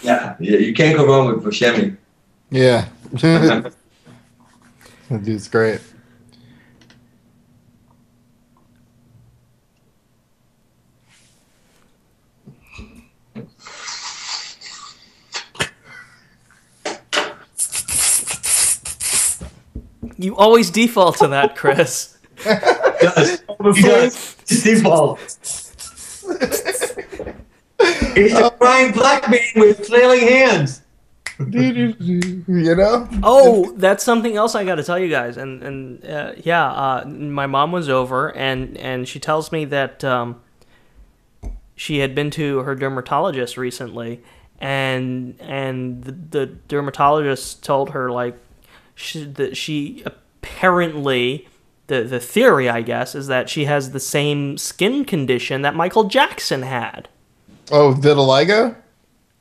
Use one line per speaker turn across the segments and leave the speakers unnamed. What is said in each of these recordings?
Yeah, you can't go wrong with shaming.
Yeah. That dude's great.
You always default to that, Chris.
He does. It's default. He's a crying black man with flailing hands.
You know?
Oh, that's something else I got to tell you guys. My mom was over, and she tells me that she had been to her dermatologist recently, and the dermatologist told her like that she apparently the theory, I guess, is that she has the same skin condition that Michael Jackson had.
Oh, vitiligo?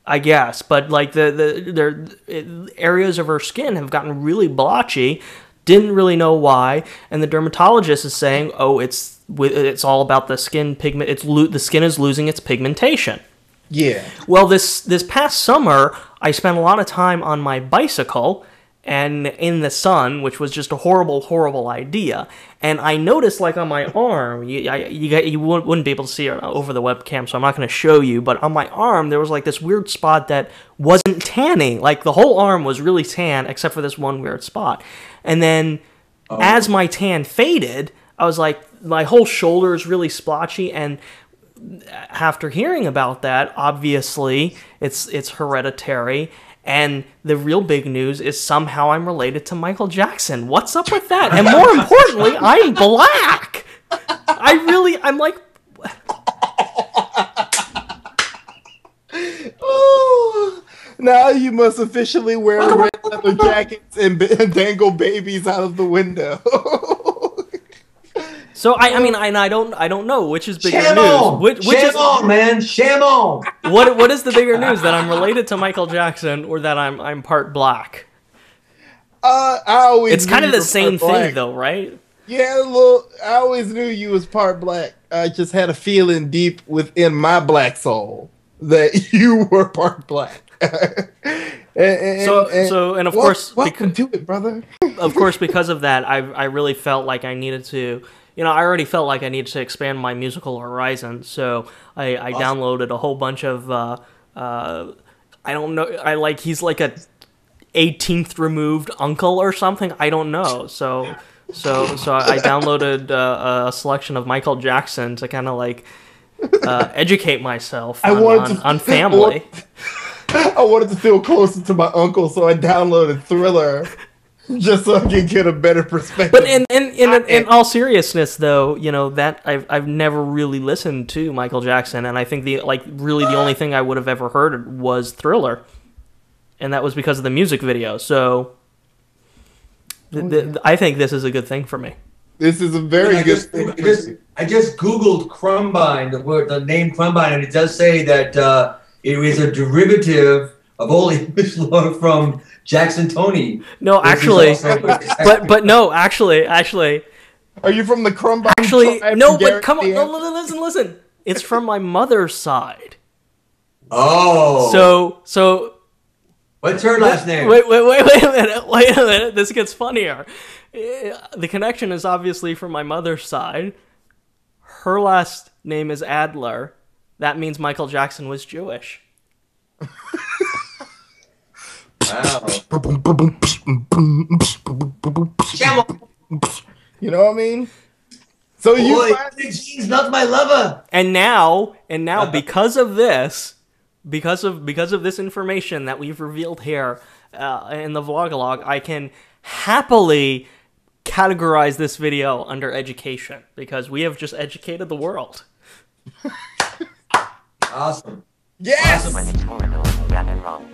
I guess, but like the areas of her skin have gotten really blotchy. Didn't really know why, and the dermatologist is saying, "Oh, it's all about the skin pigment. The skin is losing its pigmentation."
Yeah.
Well, this past summer, I spent a lot of time on my bicycle and in the sun, which was just a horrible idea. And I noticed, like, on my arm, you wouldn't be able to see it over the webcam, so I'm not going to show you, but on my arm, there was, like, this weird spot that wasn't tanning. Like, the whole arm was really tan, except for this one weird spot. And then, as my tan faded, I was like, my whole shoulder is really splotchy, and after hearing about that, obviously, it's hereditary. And the real big news is somehow I'm related to Michael Jackson. What's up with that? And more importantly, I'm black. I'm like...
Oh, now you must officially wear red leather jackets and dangle babies out of the window.
So I don't know which is bigger
Shame
news.
on!
Which
Shame
is
on, man! Shame on!
what is the bigger news, that I'm related to Michael Jackson or that I'm part black? It's kind of the same thing, though, right?
Yeah, I always knew you was part black. I just had a feeling deep within my black soul that you were part black. And
of course,
welcome to it, brother.
Of course, because of that, I really felt like I needed to. I already felt like I needed to expand my musical horizon, so I downloaded a whole bunch of, I don't know, he's like a 18th removed uncle or something, I don't know, so I downloaded a selection of Michael Jackson to kind of like educate myself on family.
I wanted to feel closer to my uncle, so I downloaded Thriller. Just so I can get a better perspective.
But in all seriousness, though, that I've never really listened to Michael Jackson, and I think the only thing I would have ever heard was Thriller, and that was because of the music video. So, I think this is a good thing for me.
This is a very good thing.
I just Googled Krumbine, the name Krumbine, and it does say that it is a derivative of Old English lore from Jackson Tony.
No, actually, but no, actually.
Are you from the Krumbine?
Actually, no, but come on, listen. It's from my mother's side.
Oh.
So.
What's her last name?
Wait a minute. This gets funnier. The connection is obviously from my mother's side. Her last name is Adler. That means Michael Jackson was Jewish.
Wow.
You know what I mean? So
she's not my lover.
And now, because of this, because of this information that we've revealed here in the vlog, I can happily categorize this video under education, because we have just educated the world.
Awesome.
Yes.
Awesome.
When it's horrible, bad and wrong.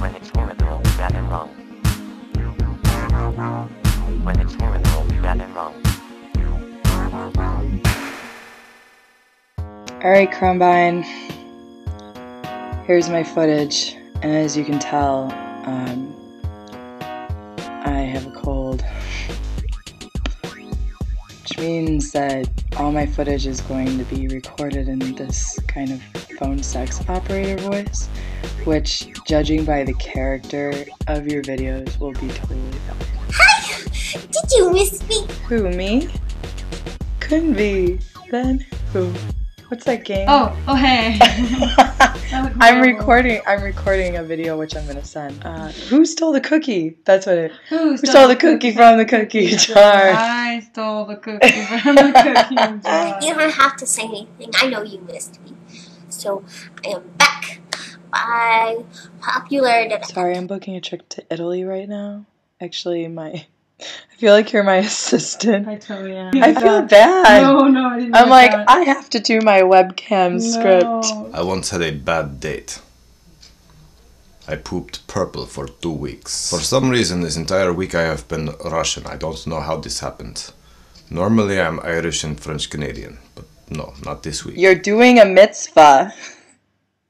When it's horrible, bad and wrong. When it's horrible, bad and wrong.
Alright, Krumbine. Here's my footage, and as you can tell, I have a cold. Which means that all my footage is going to be recorded in this kind of phone sex operator voice, which, judging by the character of your videos, will be totally fine.
Hi! Did you miss me?
Who, me? Couldn't be. Then who? What's that game?
Oh, hey.
I'm recording a video which I'm gonna send. Who stole the cookie? That's what it.
Who
stole the cookie from the cookie jar?
I stole the cookie from the cookie jar.
You don't have to say anything. I know you missed me. So, I am back by popular demand.
Sorry, I'm booking a trip to Italy right now. Actually, I feel like you're my assistant.
I totally am.
I feel bad.
No, I didn't.
I'm like, I have to do my webcam script.
I once had a bad date. I pooped purple for 2 weeks. For some reason, this entire week I have been Russian. I don't know how this happened. Normally I'm Irish and French Canadian, but no, not this week.
You're doing a mitzvah.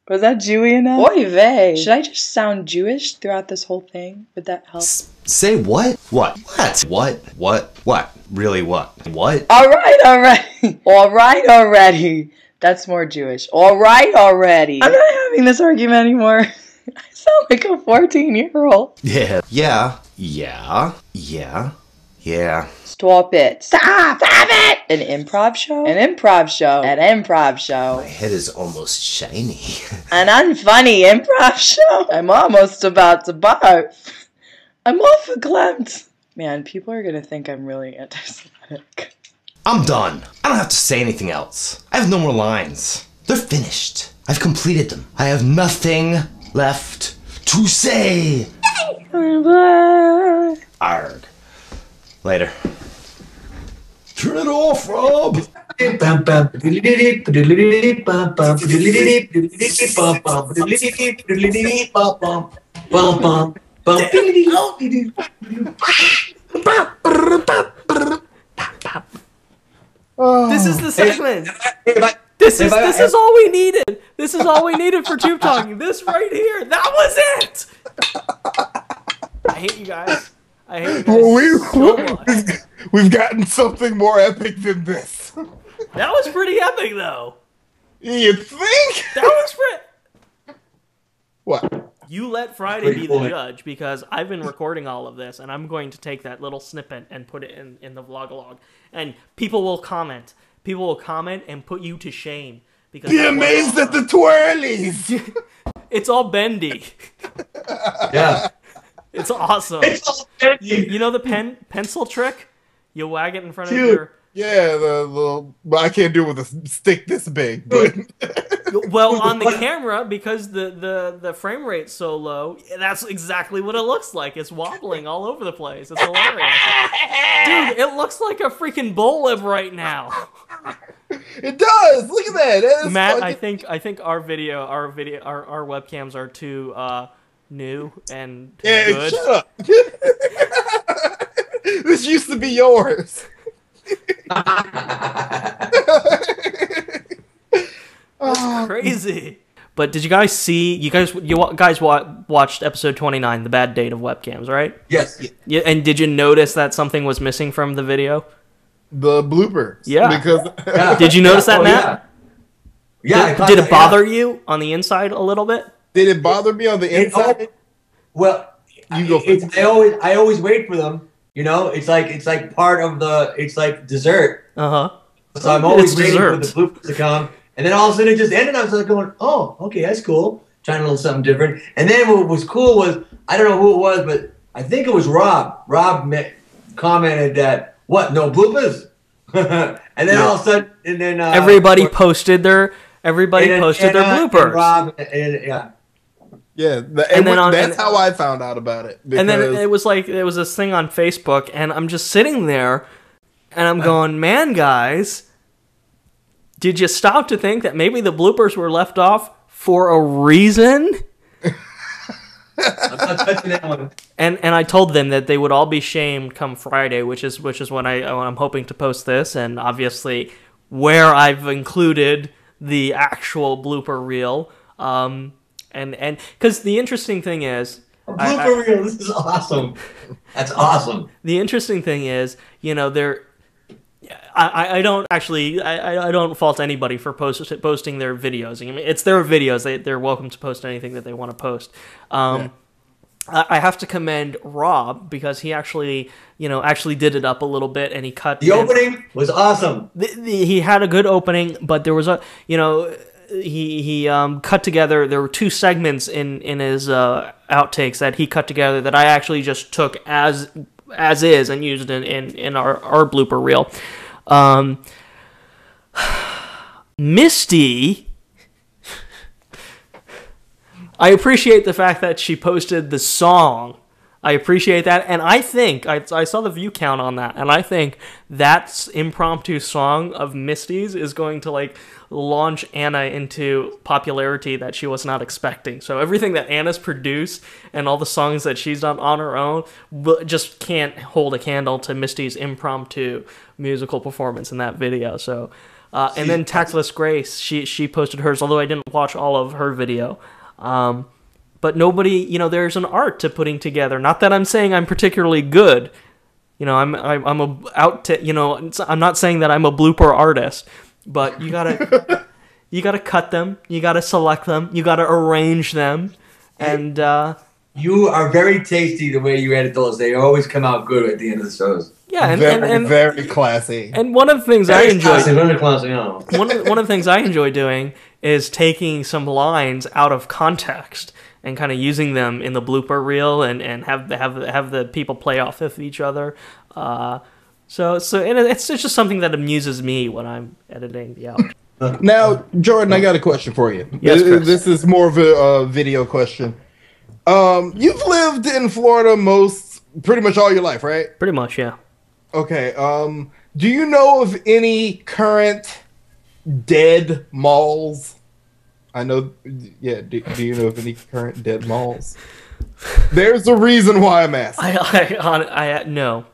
Was that Jewy enough? Oy vey. Should I just sound Jewish throughout this whole thing? Would that help?
Say what? What? What? Really what? What?
Alright already. That's more Jewish. Alright already. I'm not having this argument anymore. I sound like a 14-year-old.
Yeah.
Stop it. Stop it! An improv show? An improv show. An improv show.
My head is almost shiny.
An unfunny improv show? I'm almost about to barf. I'm all verklempt. Man, people are gonna think I'm really anti-Semitic.
I'm done. I don't have to say anything else. I have no more lines. They're finished. I've completed them. I have nothing left to say. Arg. Later. Turn it off, Rob!
This is the segment. This is all we needed. This is all we needed for Tube Talking. This right here. That was it. I hate you guys. I hate you guys so much.
We've gotten something more epic than this.
That was pretty epic, though.
You think?
That was pretty.
What?
You let Friday be the judge, because I've been recording all of this, and I'm going to take that little snippet and put it in the vlog. And people will comment. People will comment and put you to shame. Because
be amazed at the twirlies!
It's all bendy.
Yeah.
It's awesome.
It's all bendy.
You know the pencil trick? You wag it in front of
Dude.
your...
Yeah, the little... I can't do it with a stick this big, but...
Well, on the camera, because the frame rate's so low, that's exactly what it looks like. It's wobbling all over the place. It's hilarious. Dude, it looks like a freaking bull lip right now.
It does! Look at that! That is
Matt,
fucking...
I think our webcams are too new and
Yeah,
good.
shut up! This used to be yours.
That's crazy. But did you guys see? You guys watched episode 29, the bad date of webcams, right?
Yes.
Yeah. And did you notice that something was missing from the video?
The bloopers.
Yeah.
Because
Did you notice that, Matt?
Yeah.
Did it bother you on the inside a little bit?
Did it bother me on the inside?
Well,
You go first.
I always wait for them. You know, it's like part of the. It's like dessert.
Uh huh.
So I'm always
It's
waiting
dessert.
for the bloopers to come, and then all of a sudden it just ended. I was like going, "Oh, okay, that's cool." Trying a little something different. And then what was cool was, I don't know who it was, but I think it was Rob. Rob commented that, "What? No bloopers?" And then all of a sudden, and then
Everybody posted their bloopers.
And Rob, yeah.
Yeah,
And then
that's how I found out about it.
And then
because-
it was like, there was this thing on Facebook, and I'm just sitting there, and I'm going, man, guys, did you stop to think that maybe the bloopers were left off for a reason?
I'm not touching that one.
And I told them that they would all be shamed come Friday, which is when I'm hoping to post this, and obviously where I've included the actual blooper reel. And because the interesting thing is,
Blooper reel. This is awesome. That's awesome.
the interesting thing is, you know, I don't actually I don't fault anybody for posting their videos. I mean, it's their videos. They're welcome to post anything that they want to post. I have to commend Rob because he actually did it up a little bit, and he cut
the opening was awesome.
He had a good opening, but there was he cut together. There were 2 segments in his outtakes that he cut together that I actually just took as is and used in our blooper reel. Misty, I appreciate the fact that she posted the song. I appreciate that, and I think I saw the view count on that, and I think that impromptu song of Misty's is going to like launch Anna into popularity that she was not expecting. So everything that Anna's produced and all the songs that she's done on her own just can't hold a candle to Misty's impromptu musical performance in that video. So, and then Tactless Grace, she posted hers, although I didn't watch all of her video. But nobody, there's an art to putting together. Not that I'm saying I'm particularly good. I'm not saying that I'm a blooper artist, but you gotta cut them, you gotta select them, you gotta arrange them, and
you are very tasty the way you edit those. They always come out good at the end of the shows.
Yeah, and
very classy.
And one of the things I enjoy,
one
of the things I enjoy doing is taking some lines out of context and kind of using them in the blooper reel and have the people play off of each other. So and it's just something that amuses me when I'm editing the out.
Now, Jordan, I got a question for you.
Yes, Chris.
This is more of a video question. You've lived in Florida pretty much all your life, right?
Pretty much, yeah.
Okay. Do you know of any current dead malls? I know. Yeah. Do you know of any current dead malls? There's a reason why I'm asking.
No.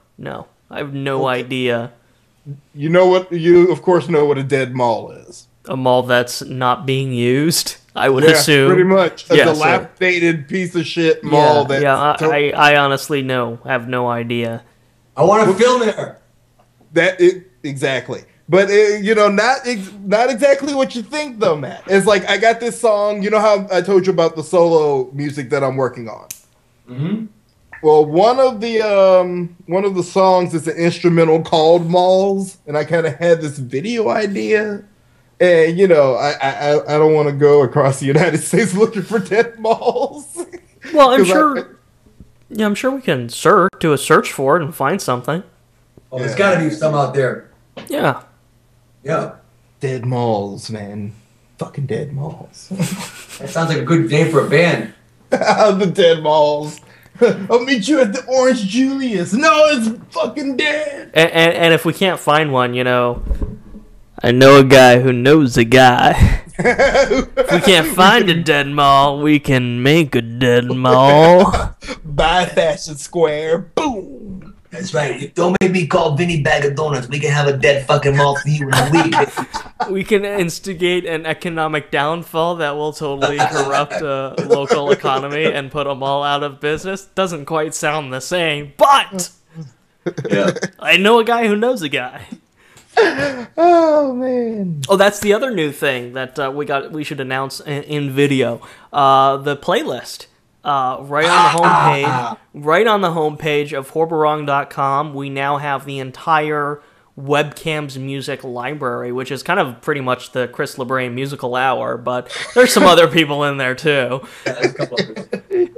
I have no idea.
You know what? You of course know what a dead mall is.
A mall that's not being used, I would assume.
Pretty much a dilapidated piece of shit mall.
I honestly have no idea.
I want to film there.
Exactly. But not exactly what you think though, Matt. It's like I got this song. You know how I told you about the solo music that I'm working on.
Mm-hmm.
Well, one of the songs is an instrumental called "Malls," and I kind of had this video idea. And I don't want to go across the United States looking for dead malls.
Well, I'm sure we can do a search for it and find something.
Oh, there's got to be some out there.
Yeah.
Yeah.
Dead malls, man. Fucking dead malls.
That sounds like a good name for a band.
The Dead Malls. I'll meet you at the Orange Julius. No, it's fucking dead.
And if we can't find one, I know a guy who knows a guy. If we can't find a dead mall, we can make a dead mall.
Buy Fashion Square. Boom.
That's right. Don't make me call Vinny Bag of Donuts. We can have a dead fucking mall for you in a week.
We can instigate an economic downfall that will totally corrupt a local economy and put them all out of business. Doesn't quite sound the same, but
yeah.
I know a guy who knows a guy.
Oh man!
Oh, that's the other new thing that we should announce in video. The playlist. Right on the homepage of horbarong.com, we now have the entire WEBCAMS music library, which is kind of pretty much the Chris LeBray musical hour, but there's some other people in there too.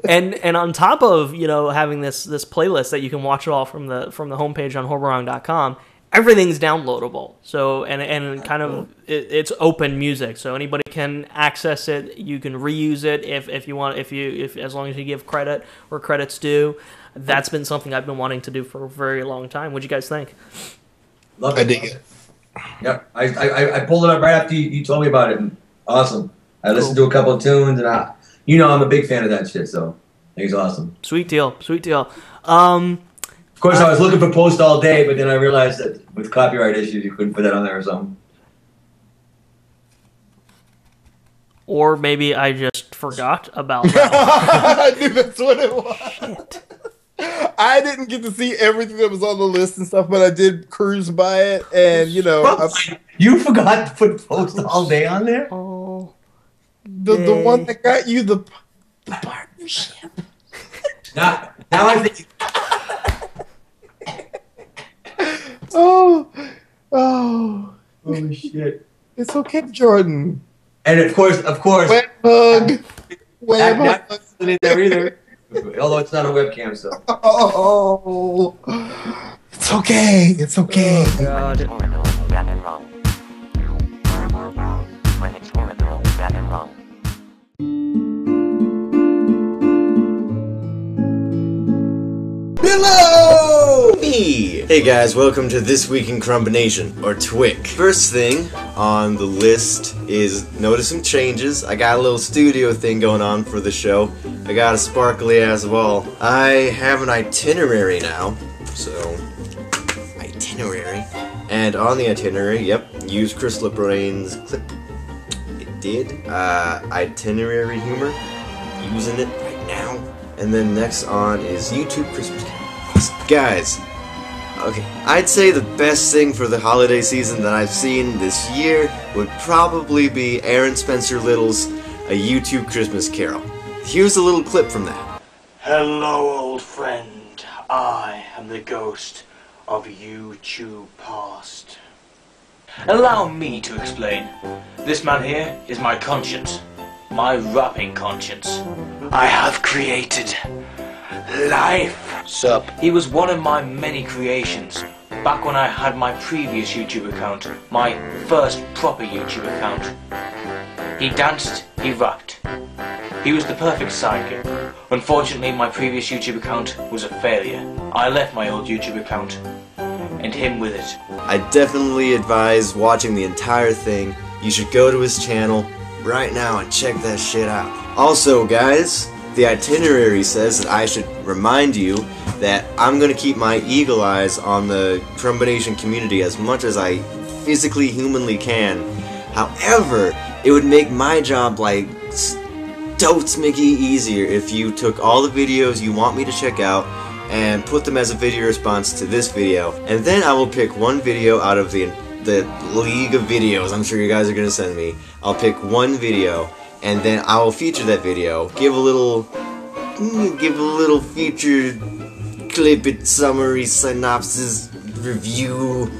And on top of having this playlist that you can watch it all from the homepage on horbarong.com, everything's downloadable. So and kind of it's open music, so anybody can access it. You can reuse it if you want, if as long as you give credit where credit's due. That's been something I've been wanting to do for a very long time. What'd you guys think?
Love it.
I dig it.
Yep. I pulled it up right after you told me about it. And awesome. I listened to a couple of tunes, and I'm a big fan of that shit. So I think it's awesome.
Sweet deal.
Of course, I was looking for post all day, but then I realized that with copyright issues, you couldn't put that on there or something.
Or maybe I just forgot about that.
I knew that's what it was.
Shit.
I didn't get to see everything that was on the list and stuff, but I did cruise by it, and you know,
you forgot to put post all day on there.
Oh,
the one that got you the partnership.
Now I think.
Oh
Shit!
It's okay, Jordan.
And of course,
Web hug. Web hug.
Not in there either. Although it's not a webcam, so.
Oh, it's okay. It's okay.
Oh, God.
Horrible, bad and wrong. When it's horrible, bad and wrong.
Billo! Me! Hey guys, welcome to This Week in Krumbination, or TWIC. First thing on the list is notice some changes. I got a little studio thing going on for the show. I got a sparkly ass wall. I have an itinerary now, so itinerary. And on the itinerary, yep, use Crystal Brain's clip. It did. Itinerary humor, using it right now. And then next on is YouTube Christmas carols. Guys, okay, I'd say the best thing for the holiday season that I've seen this year would probably be Aaron Spencer Little's A YouTube Christmas Carol. Here's a little clip from that.
Hello, old friend. I am the ghost of YouTube past. Allow me to explain. This man here is my conscience. My rapping conscience. I have created life. Sup? He was one of my many creations. Back when I had my previous YouTube account. My first proper YouTube account. He danced, he rapped. He was the perfect sidekick. Unfortunately, my previous YouTube account was a failure. I left my old YouTube account. And him with it.
I definitely advise watching the entire thing. You should go to his channel right now and check that shit out. Also, guys, the itinerary says that I should remind you that I'm gonna keep my eagle eyes on the Krumbination community as much as I physically, humanly can. However, it would make my job like totes Mickey easier if you took all the videos you want me to check out and put them as a video response to this video, and then I will pick one video out of the league of videos I'm sure you guys are gonna send me. I'll pick one video, and then I will feature that video. Give a little featured clip, it, summary, synopsis, review,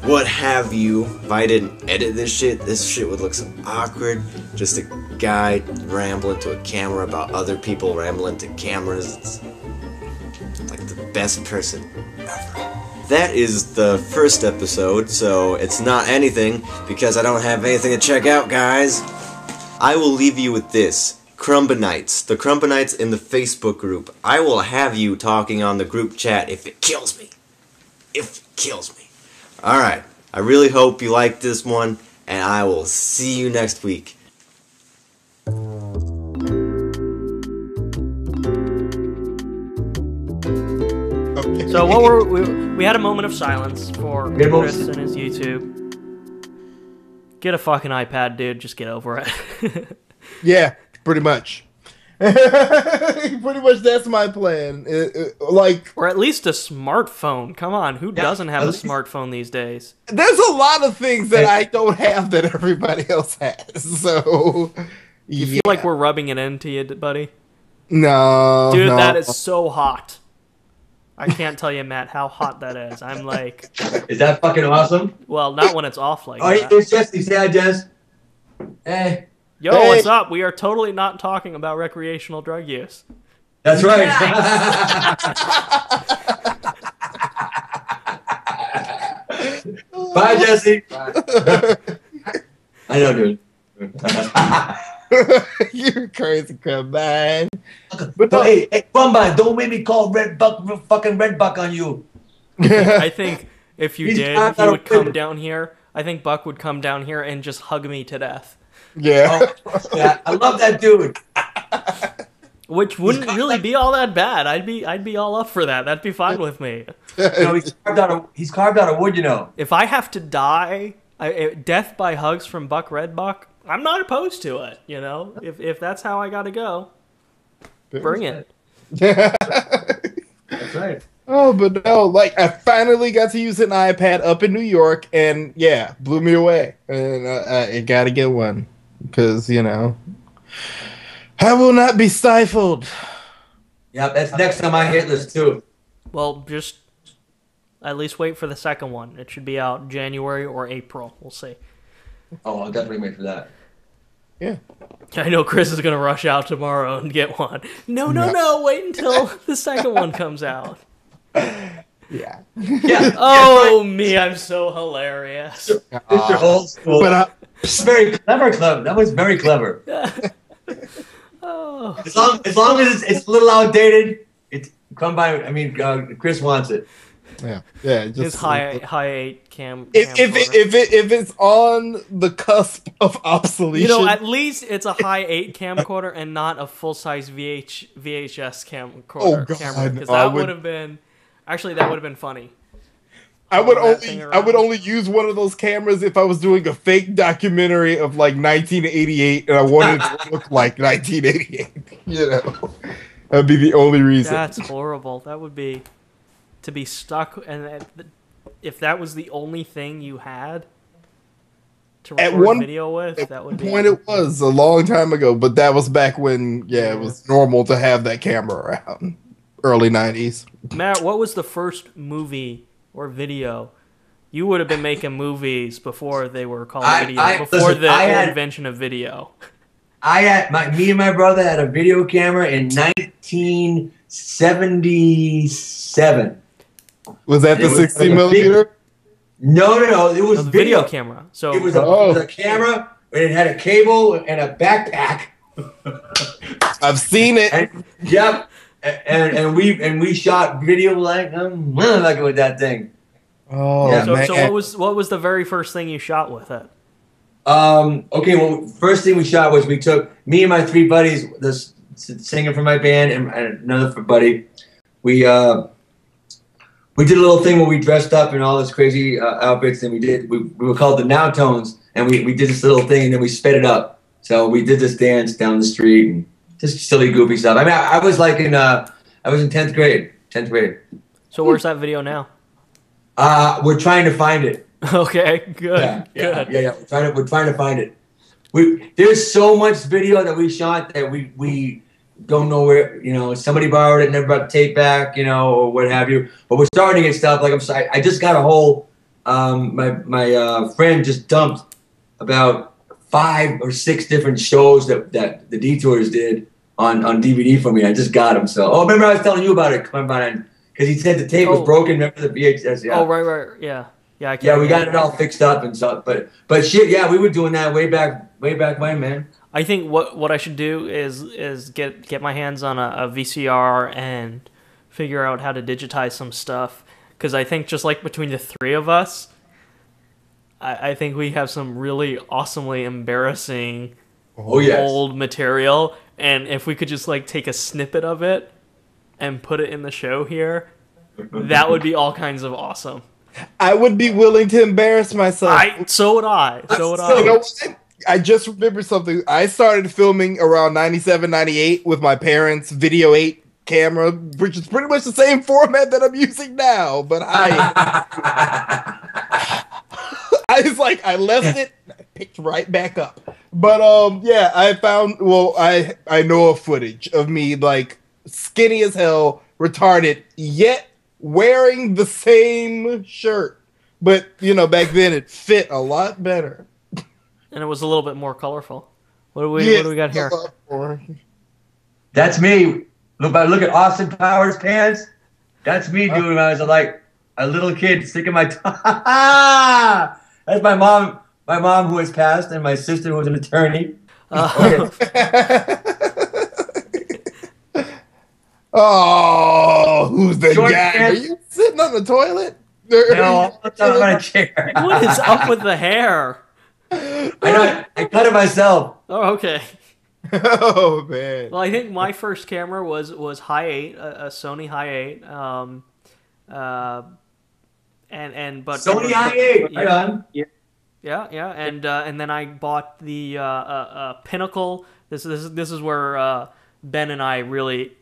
what have you. If I didn't edit this shit would look so awkward. Just a guy rambling to a camera about other people rambling to cameras. It's like the best person ever. That is the first episode, so it's not anything because I don't have anything to check out, guys. I will leave you with this. Krumbinites. The Krumbinites in the Facebook group. I will have you talking on the group chat if it kills me. If it kills me. Alright. I really hope you liked this one, and I will see you next week.
So what were we had a moment of silence for Chris and his YouTube. Get a fucking iPad, dude. Just get over it.
Yeah, pretty much. Pretty much that's my plan. Like, or
at least a smartphone. Come on, who doesn't have a smartphone these days?
There's a lot of things that I don't have that everybody else has. So
you feel like we're rubbing it into you, buddy?
No,
dude,
no.
that is so hot. I can't tell you, Matt, how hot that is. I'm like...
Is that fucking awesome?
Well, not when it's off like that.
Oh, here's Jesse. Say hi, Jess. Hey.
Yo, hey. What's up? We are totally not talking about recreational drug use.
That's right. Bye, Jesse. Bye. I know, dude.
You're crazy, Krumbine.
But no, hey, Krumbine, don't make me call fucking Redbuck on you.
I think if you did, he would come down here. I think Buck would come down here and just hug me to death.
Yeah.
Oh, yeah, I love that dude.
Which wouldn't really be all that bad. I'd be all up for that. That'd be fine with me.
You know, he's carved out of wood, you know.
If I have to die, death by hugs from Buck Redbuck, I'm not opposed to it, you know? If that's how I gotta go, bring it.
right.
Oh, but no, like I finally got to use an iPad up in New York, and yeah, blew me away. And I gotta get one because I will not be stifled.
Yeah, that's next on my hit list too.
Well, just at least wait for the second one. It should be out January or April. We'll see.
Oh, I'll definitely wait for that.
Yeah.
I know Chris is gonna rush out tomorrow and get one. No, wait until the second one comes out.
Yeah.
Yeah.
Oh, me, I'm so hilarious.
Mr. Old School.
But
it's very clever, Club. That was very clever.
Oh.
As long as it's a little outdated, it's Krumbine. I mean, Chris wants it.
yeah.
His
Just
high 8 cam.
if it's on the cusp of obsolescence,
at least it's a high 8 camcorder and not a full size VHS camcorder.
Oh, God,
camera, because
no,
that would have been funny.
I would only use one of those cameras if I was doing a fake documentary of like 1988 and I wanted it to look like 1988. That'd be the only reason.
That's horrible. That would be to be stuck, and if that was the only thing you had to record video with, that would be. At one point,
it was a long time ago, but that was back when it was normal to have that camera around, early 90s.
Matt, what was the first movie or video? You would have been making movies before they were called video, before the invention of video.
Me and my brother had a video camera in 1977.
Was that the 60 millimeter?
No. It was
video camera. So
it was a camera, and it had a cable and a backpack.
I've seen it.
Yep. And we shot video like with that thing.
Oh,
yeah.
man.
So what was the very first thing you shot with it?
Okay, well, first thing we shot was we took me and my 3 buddies, this singer from my band and another buddy. We did a little thing where we dressed up in all this crazy outfits, and we were called the Now Tones, and we did this little thing, and then we sped it up. So we did this dance down the street and just silly, goofy stuff. I mean, I was like I was in 10th grade.
So where's that video now?
We're trying to find it.
Okay, good.
Yeah. We're trying to find it. There's so much video that we shot that we don't know where. Somebody borrowed it, never brought the tape back, or what have you. But we're starting to get stuff. Like I just got a whole. My friend just dumped about 5 or 6 different shows that the Detours did on DVD for me. I just got them. So remember I was telling you about it, Krumbine, because he said the tape was broken. Remember the VHS? Yeah.
Oh right, yeah. Yeah,
we got it all fixed up and stuff, but shit, yeah, we were doing that way back when, man.
I think what I should do is get my hands on a VCR and figure out how to digitize some stuff, because I think just like between the 3 of us, I think we have some really awesomely embarrassing old material, and if we could just like take a snippet of it and put it in the show here, that would be all kinds of awesome.
I would be willing to embarrass myself.
So would I.
You know what? I just remembered something. I started filming around 97, 98 with my parents' Video 8 camera, which is pretty much the same format that I'm using now. But I left it, picked right back up. But I found. Well, I know of footage of me like skinny as hell, retarded, yet wearing the same shirt, but back then it fit a lot better,
and it was a little bit more colorful. What do we got here?
That's me. Look at Austin Powers pants. That's me doing when I was like a little kid sticking my tongue. That's my mom. My mom who has passed, and my sister who was an attorney.
Oh, who's the
Short
guy?
pants.
Are you sitting on the toilet?
No, I'm on a chair.
What is up with the hair?
I cut it myself.
Oh, okay.
Oh man.
Well, I think my first camera was high 8, a Sony high 8. But
Sony high 8. Right on.
Yeah, and then I bought the Pinnacle. This is where Ben and I really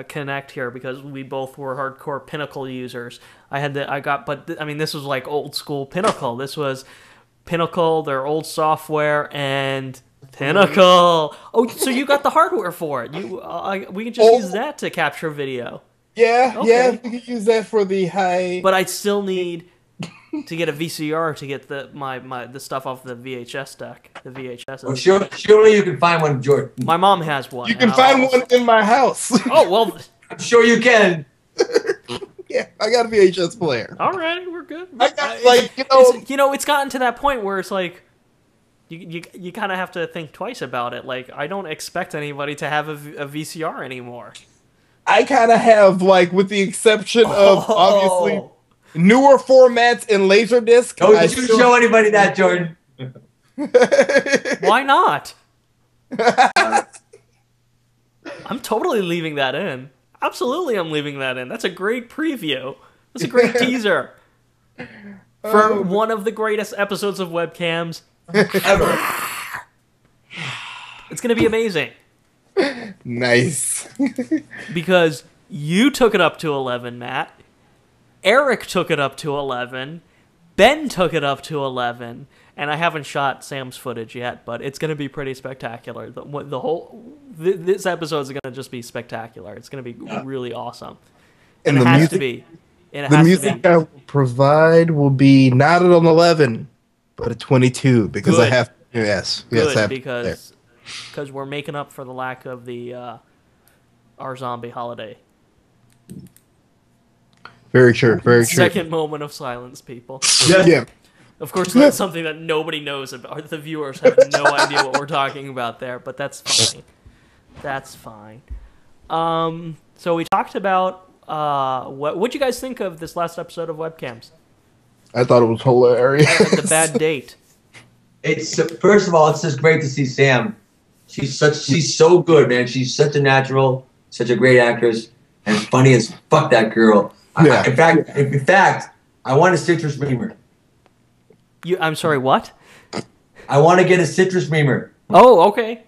connect here because we both were hardcore Pinnacle users. But I mean, this was like old school Pinnacle. This was Pinnacle, their old software, and Pinnacle. Oh, so you got the hardware for it? We can just use that to capture video.
Yeah,
Okay.
we can use that for the high.
But I'd still need to get a VCR to get the stuff off the VHS deck, the VHS.
Well, surely you can find one, Jordan.
My mom has one.
You can find one in my house.
Oh well,
I'm sure you can.
Yeah, I got a VHS player.
All right, we're good.
I got
it's gotten to that point where it's like you kind of have to think twice about it. Like I don't expect anybody to have a VCR anymore.
I kind of have, like, with the exception of obviously newer formats and Laserdisc.
Don't you show anybody that, Jordan.
Why not? I'm totally leaving that in. Absolutely, I'm leaving that in. That's a great preview. That's a great teaser for one of the greatest episodes of webcams ever. It's going to be amazing.
Nice.
Because you took it up to 11, Matt. Eric took it up to 11. Ben took it up to 11. And I haven't shot Sam's footage yet, but it's going to be pretty spectacular. This episode is going to just be spectacular. It's going to be really awesome. And it has to be.
The music I will provide will be not at an 11, but a 22 because I have. Yes,
good,
I have
because we're making up for the lack of the our zombie holiday.
Very true. Very true.
Second moment of silence, people.
Yeah.
Of course, that's something that nobody knows about. The viewers have no idea what we're talking about there, but that's fine. That's fine. So we talked about what'd you guys think of this last episode of Webcams?
I thought it was hilarious.
The bad date.
It's first of all, it's just great to see Sam. She's so good, man. She's such a natural, such a great actress, and funny as fuck. That girl.
Yeah.
In fact, I want a citrus reamer.
I'm sorry, what?
I want to get a citrus reamer.
Oh, okay.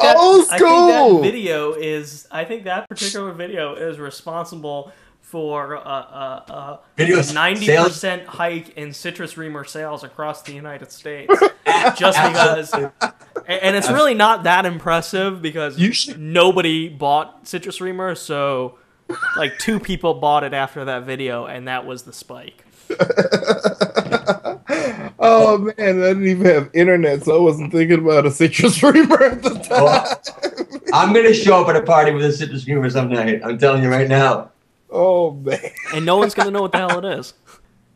Old school.
I think that particular video is responsible for a
90%
hike in citrus reamer sales across the United States. Just because, and it's really not that impressive because nobody bought citrus reamer, so like 2 people bought it after that video, and that was the spike.
Oh man, I didn't even have internet, so I wasn't thinking about a citrus reamer at the time.
Well, I'm gonna show up at a party with a citrus reamer some night. I'm telling you right now.
Oh man!
And no one's gonna know what the hell it is.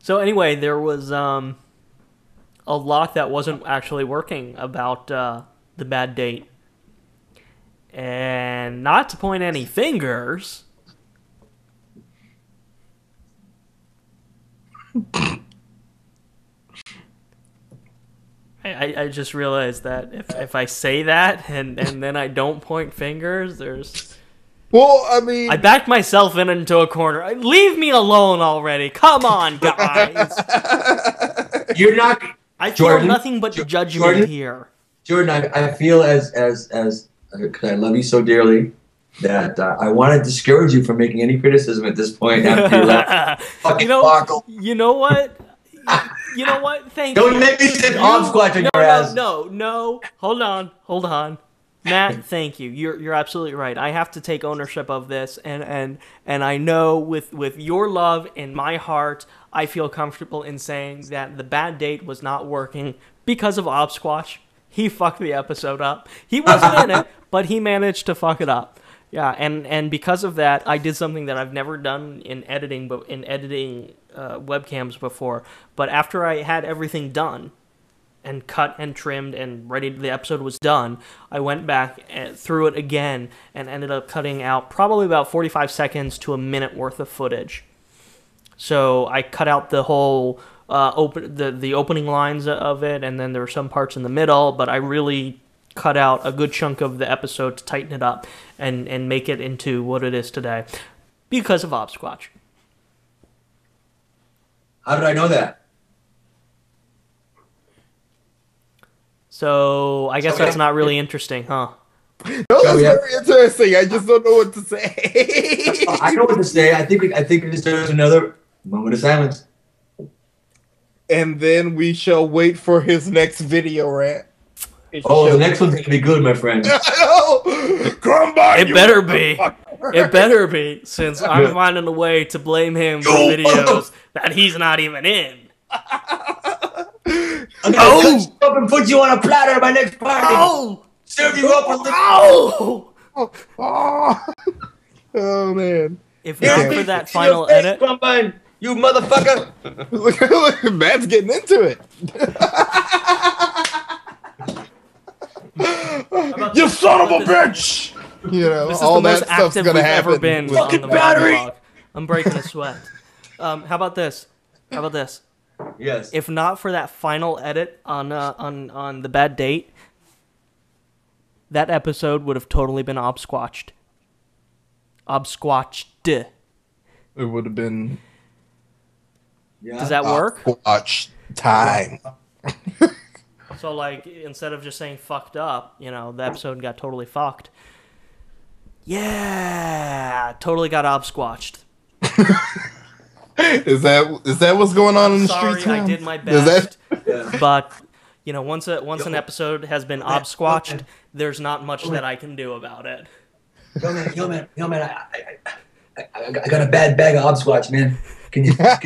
So anyway, there was a lot that wasn't actually working about the bad date, and not to point any fingers. I just realized that if I say that and then I don't point fingers, there's...
Well, I mean...
I backed myself into a corner. Leave me alone already. Come on, guys.
You're not...
I feel nothing but judgment here.
Jordan, I feel as because I love you so dearly, that I want to discourage you from making any criticism at this point after your last fucking debacle.
You know what? You know what? Thank you.
Don't make me sit Obsquatch on your ass.
No. Hold on. Matt, thank you. You're absolutely right. I have to take ownership of this, and I know with your love in my heart, I feel comfortable in saying that the bad date was not working because of Obsquatch. He fucked the episode up. He wasn't in it, but he managed to fuck it up. Yeah, and because of that, I did something that I've never done in editing, webcams before. But after I had everything done, and cut and trimmed and ready, the episode was done, I went back and through it again and ended up cutting out probably about 45 seconds to a minute worth of footage. So I cut out the whole the opening lines of it, and then there were some parts in the middle, but I really cut out a good chunk of the episode to tighten it up and make it into what it is today because of Obsquatch.
How did I know that?
So I guess that's not really interesting, huh?
No, that's very interesting. I just don't know what to say.
I know what to say. I think it deserves another moment of silence.
And then we shall wait for his next video rant.
The next one's gonna be good, my friend.
Krumbine,
it better be. It better be, since I'm finding a way to blame him for videos that he's not even in.
I'm gonna cut you up and put you on a platter at my next party.
Oh!
Serve you up with
Oh man!
If not for that final edit,
Krumbine, you motherfucker!
look, Matt's getting into it. You son of a bitch! You know,
this is
all
the
that
most
stuff's
active
gonna
we've
happen.
ever been on the vlog. I'm breaking a sweat. How about this? How about this?
Yes.
If not for that final edit on the bad date, that episode would have totally been Obsquatched. Obsquatched.
It would have been.
Yeah.
Does that work?
Obsquatch time.
So, like, instead of just saying fucked up, you know, the episode got totally fucked. Yeah, totally got Obsquatched.
Is that what's going on in the streets?
Sorry, I did my best, but you know, once an episode has been Obsquatched, there's not much that I can do about it.
Yo man, I got a bad bag of Obsquatch, man. Can you hook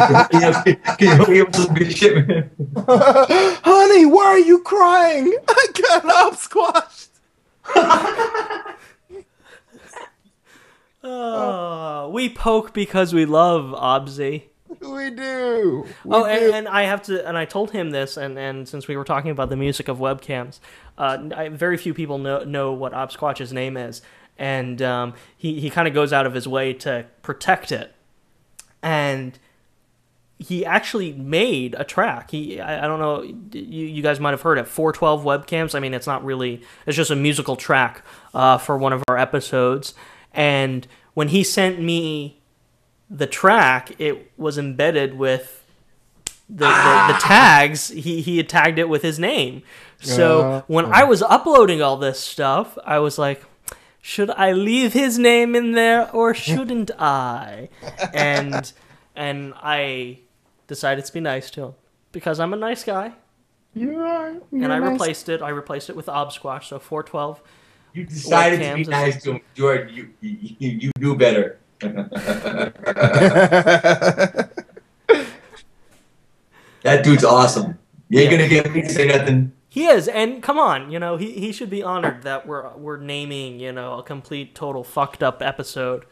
me up with some good shit, man?
Honey, why are you crying? I got Obsquatched.
We poke because we love Obsy.
We do.
And I have to, and I told him this, and since we were talking about the music of webcams, very few people know what Obsquatch's name is, and he kind of goes out of his way to protect it, and he actually made a track. I don't know, you guys might have heard it, 412 webcams. I mean, it's not really, it's just a musical track for one of our episodes. And when he sent me the track, it was embedded with the tags. He had tagged it with his name. So when I was uploading all this stuff, I was like, should I leave his name in there or shouldn't I? And I decided to be nice to him because I'm a nice guy.
You are.
And I replaced it. I replaced it with Obsquatch. So 412.
You decided to be nice to him, Jordan. You knew better. That dude's awesome. You ain't gonna get me to say nothing.
He is, and come on, you know, he should be honored that we're naming, you know, a complete total fucked up episode.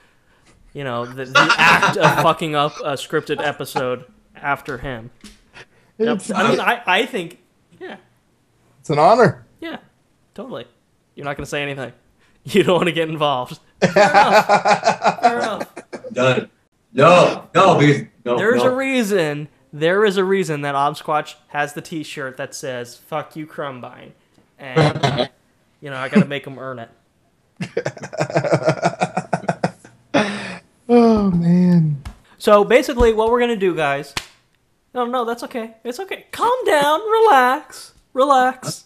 You know, the act of fucking up a scripted episode after him. I think, yeah.
It's an honor.
Yeah, totally. You're not going to say anything. You don't want to get involved. Fair enough. Fair enough.
Done. No, because
There is a reason that Obsquatch has the T-shirt that says "Fuck you, Krumbine," and you know I got to make him earn it.
Oh man.
So basically, what we're gonna do, guys? No, that's okay. It's okay. Calm down. Relax.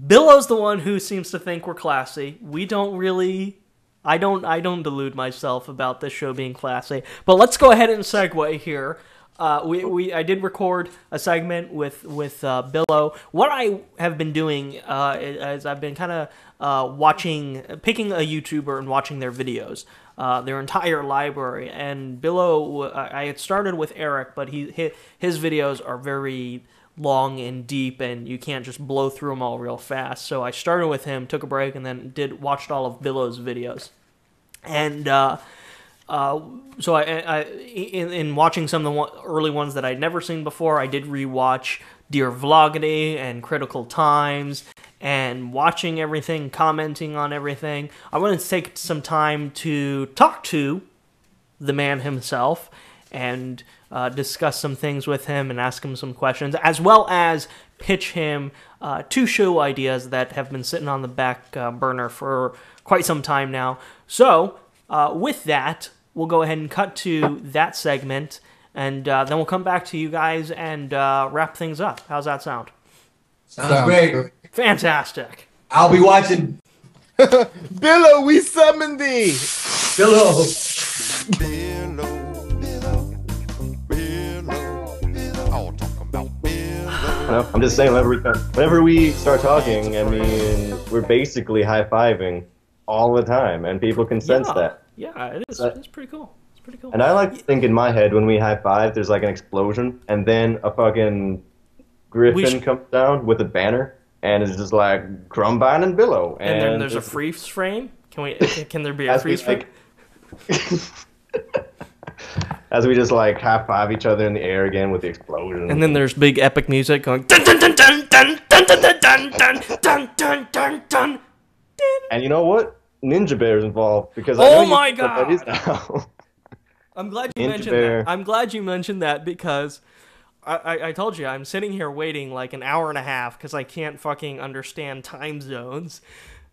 Billo's the one who seems to think we're classy. We don't really. I don't delude myself about this show being classy. But let's go ahead and segue here. I did record a segment with Billo. What I have been doing is I've been kind of picking a YouTuber and watching their videos, their entire library. And Billo, I had started with Eric, but his videos are very long and deep, and you can't just blow through them all real fast. So I started with him, took a break, and then watched all of Billo's videos. And so in watching some of the early ones that I'd never seen before, I did rewatch Dear Vloggity and Critical Times, and watching everything, commenting on everything. I wanted to take some time to talk to the man himself and discuss some things with him and ask him some questions, as well as pitch him 2 show ideas that have been sitting on the back burner for quite some time now. So, with that, we'll go ahead and cut to that segment, and then we'll come back to you guys and wrap things up. How's that sound?
Sounds great.
Fantastic.
I'll be watching.
Billo, we summon thee.
Billo.
I'm just saying, whenever we start talking, I mean, we're basically high-fiving all the time, and people can sense that.
Yeah, it is. It's pretty cool. It's pretty cool.
And I like to think in my head, when we high-five, there's like an explosion, and then a fucking griffin comes down with a banner, and it's just like, Krumbine and Billo.
And then there's a freeze frame? Can there be a freeze frame?
As we just like high-five each other in the air again with the explosion.
And then there's big epic music going dun dun dun dun dun dun dun dun dun dun dun dun dun.
And you know what? Ninja Bear's involved because
oh my god!
Now.
I'm glad you mentioned that. I'm glad you mentioned that because I told you I'm sitting here waiting like an hour and a half because I can't fucking understand time zones.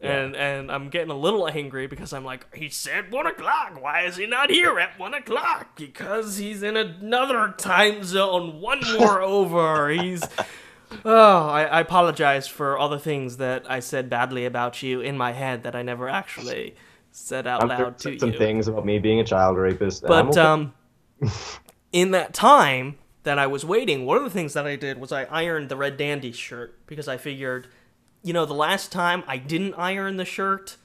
And I'm getting a little angry because I'm like, he said 1 o'clock. Why is he not here at 1 o'clock? Because he's in another time zone. One more over. I apologize for all the things that I said badly about you in my head that I never actually said out loud to you.
Some things about me being a child rapist.
But in that time that I was waiting, one of the things that I did was I ironed the Red Dandy shirt because I figured, you know, the last time I didn't iron the shirt,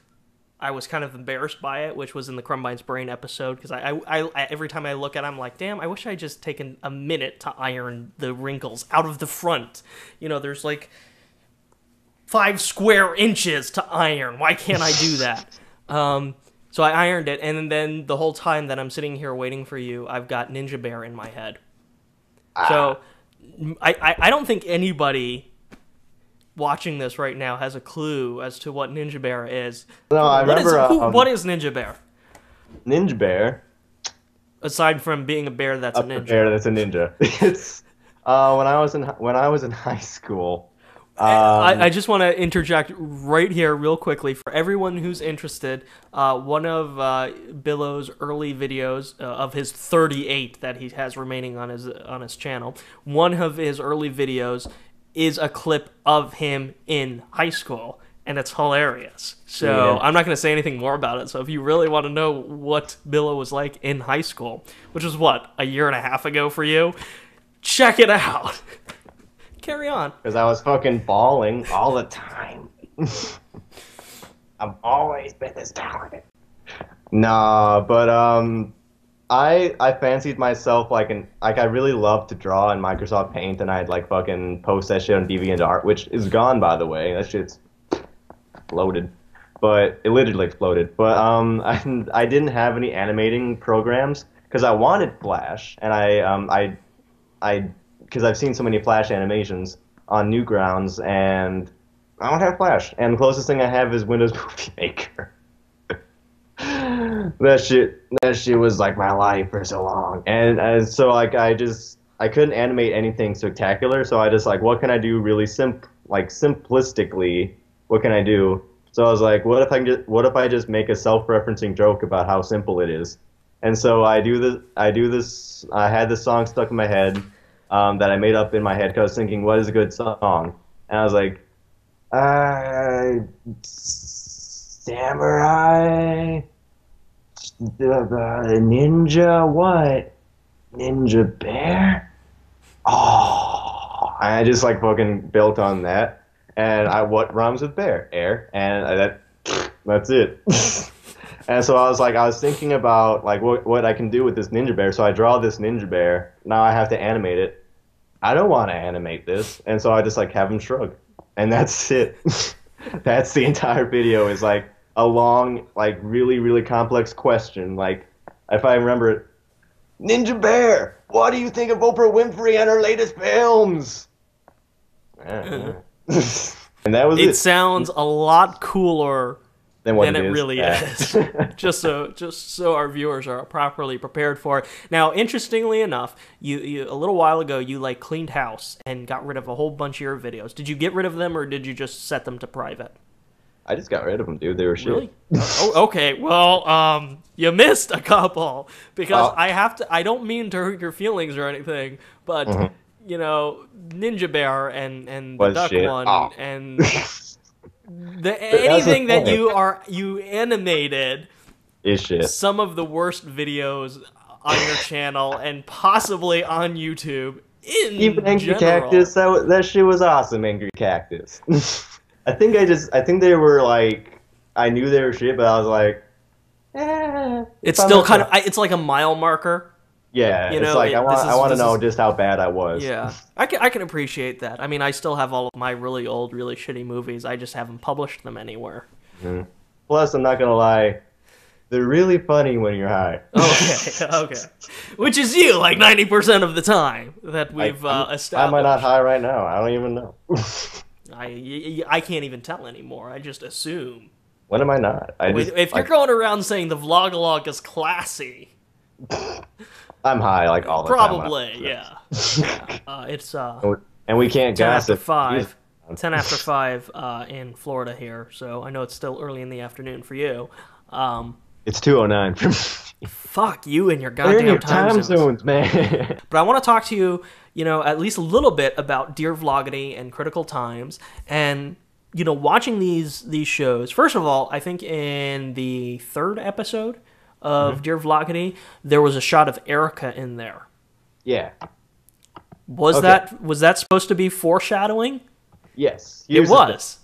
I was kind of embarrassed by it, which was in the Krumbine's Brain episode, because I every time I look at it, I'm like, damn, I wish I just taken a minute to iron the wrinkles out of the front. You know, there's like 5 square inches to iron. Why can't I do that? So I ironed it, and then the whole time that I'm sitting here waiting for you, I've got Ninja Bear in my head. So I don't think anybody watching this right now has a clue as to what Ninja Bear is.
No, I remember.
What is Ninja Bear?
Ninja Bear.
Aside from being a bear that's a ninja.
A bear that's a ninja. It's when I was in high school.
I just want to interject right here real quickly for everyone who's interested. One of Billo's early videos of his 38 that he has remaining on his channel. One of his early videos is a clip of him in high school, and it's hilarious. So I'm not going to say anything more about it. So if you really want to know what Billo was like in high school, which was what, a year and a half ago for you, check it out. Carry on.
Because I was fucking bawling all the time. I've always been this talented. Nah, but I fancied myself like I really loved to draw in Microsoft Paint, and I'd like fucking post that shit on DeviantArt, which is gone, by the way. That shit's exploded, but it literally exploded. But I didn't have any animating programs because I wanted Flash, and because I've seen so many Flash animations on Newgrounds, and I don't have Flash, and the closest thing I have is Windows Movie Maker. That shit was like my life for so long, and so like I couldn't animate anything spectacular, so I just like, what can I do really simplistically? What can I do? So I was like, what if I just make a self-referencing joke about how simple it is? And so I had this song stuck in my head that I made up in my head because I was thinking, what is a good song? And I was like, samurai. Ninja what? Ninja Bear? Oh, I just like fucking built on that, and what rhymes with bear? Air, and that's it. And so I was thinking about like what I can do with this Ninja Bear. So I draw this Ninja Bear. Now I have to animate it. I don't want to animate this, and so I just like have him shrug, and that's it. That's the entire video. Is like a long, like, really, really complex question. Like, if I remember it, Ninja Bear, what do you think of Oprah Winfrey and her latest films? And that was it.
It sounds a lot cooler than it
is.
really is. just so our viewers are properly prepared for it. Now, interestingly enough, you a little while ago you like cleaned house and got rid of a whole bunch of your videos. Did you get rid of them, or did you just set them to private?
I just got rid of them, dude. They were shit.
Really? Oh, okay. Well, you missed a couple because I don't mean to hurt your feelings or anything, but you know, Ninja Bear and the duck
shit.
one and anything that you animated
is shit.
Some of the worst videos on your channel and possibly on YouTube.
Even Angry
general.
Cactus, that shit was awesome. Angry Cactus. I think they were like, I knew they were shit, but I was like,
it's still kind of, it's like a mile marker.
Yeah,
you know,
it's like I want to know just how bad I was.
Yeah, I can appreciate that. I mean, I still have all of my really old, really shitty movies. I just haven't published them anywhere.
Mm-hmm. Plus, I'm not gonna lie, they're really funny when you're high.
Okay. Which is you, like 90% of the time that we've established.
Am I not high right now? I don't even know.
I can't even tell anymore. I just assume.
When am I not?
If you're going around saying the vlog is classy,
I'm high like all the time.
Probably, yeah. It's
and we can't
10
gossip.
After 5, 10 after 5 in Florida here, so I know it's still early in the afternoon for you.
It's 2:09 for me.
Fuck you and your goddamn time
zones, man.
But I want to talk to you, at least a little bit about Dear Vloggity and Critical Times, and watching these shows. First of all, I think in the 3rd episode of Dear Vloggity, there was a shot of Erica in there.
Yeah.
Was that supposed to be foreshadowing?
Yes.
It was.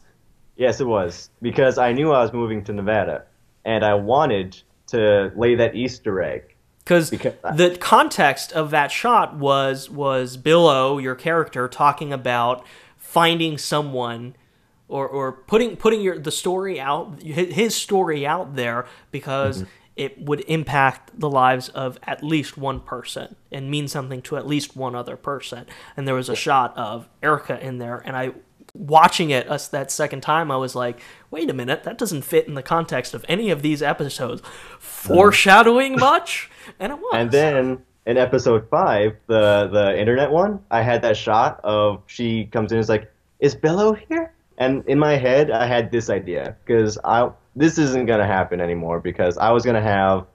Yes, it was. Because I knew I was moving to Nevada, and I wanted to lay that Easter egg.
Because the context of that shot was Billo, your character, talking about finding someone or putting the story out, his story out there, because it would impact the lives of at least one person and mean something to at least one other person. And there was a shot of Erica in there, and watching it that second time, I was like, wait a minute, that doesn't fit in the context of any of these episodes. Foreshadowing much? And it was.
And then in episode 5, the internet one, I had that shot of she comes in and is like, is Billo here? And in my head, I had this idea, because this isn't going to happen anymore, because I was going to have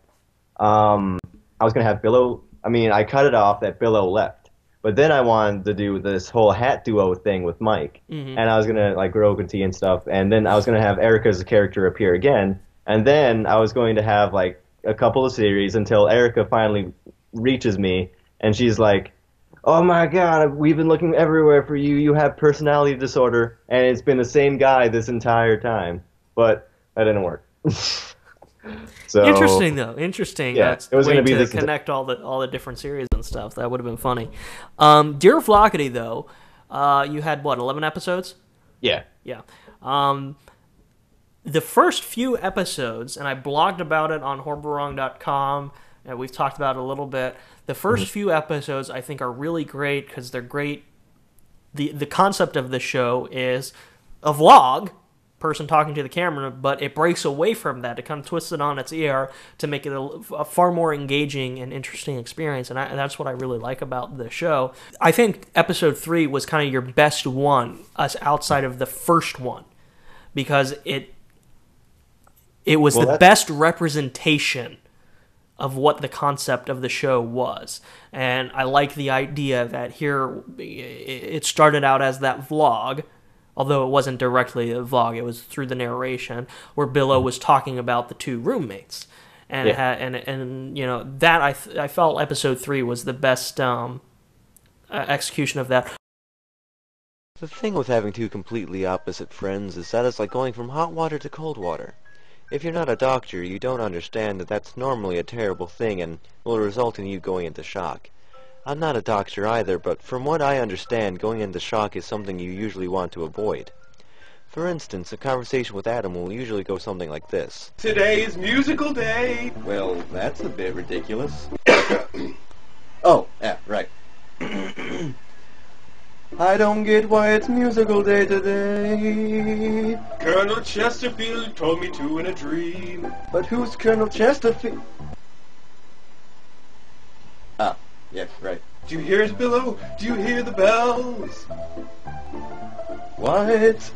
Billo. I mean, I cut it off that Billo left. But then I wanted to do this whole hat duo thing with Mike. And I was going to, like, grow tea and stuff. And then I was going to have Erica as a character appear again. And then I was going to have, like, a couple of series until Erica finally reaches me. And she's like, oh my god, we've been looking everywhere for you. You have personality disorder. And it's been the same guy this entire time. But that didn't work. So
interesting though. Interesting.
Yeah,
That's
it was
going
to be
connect all the different series and stuff. That would have been funny. Dear Vloggity though, you had what, 11 episodes?
Yeah.
Yeah. The first few episodes, and I blogged about it on horriblewrong.com, and we've talked about it a little bit. The first few episodes I think are really great because they're great. The concept of the show is a vlog, person talking to the camera, but it breaks away from that. It kind of twists it on its ear to make it a far more engaging and interesting experience, and that's what I really like about the show. I think episode 3 was kind of your best one, outside of the first one, because it was the best representation of what the concept of the show was. And I like the idea that here it started out as that vlog, although it wasn't directly a vlog, it was through the narration, where Billo was talking about the 2 roommates. And that I felt episode 3 was the best execution of that.
The thing with having 2 completely opposite friends is that it's like going from hot water to cold water. If you're not a doctor, you don't understand that that's normally a terrible thing and will result in you going into shock. I'm not a doctor either, but from what I understand, going into shock is something you usually want to avoid. For instance, a conversation with Adam will usually go something like this.
Today's musical day!
Well, that's a bit ridiculous. Oh, yeah, right. I don't get why it's musical day today.
Colonel Chesterfield told me to in a dream.
But who's Colonel Chesterfield? Ah, yeah, right.
Do you hear it, Billo? Do you hear the bells?
What?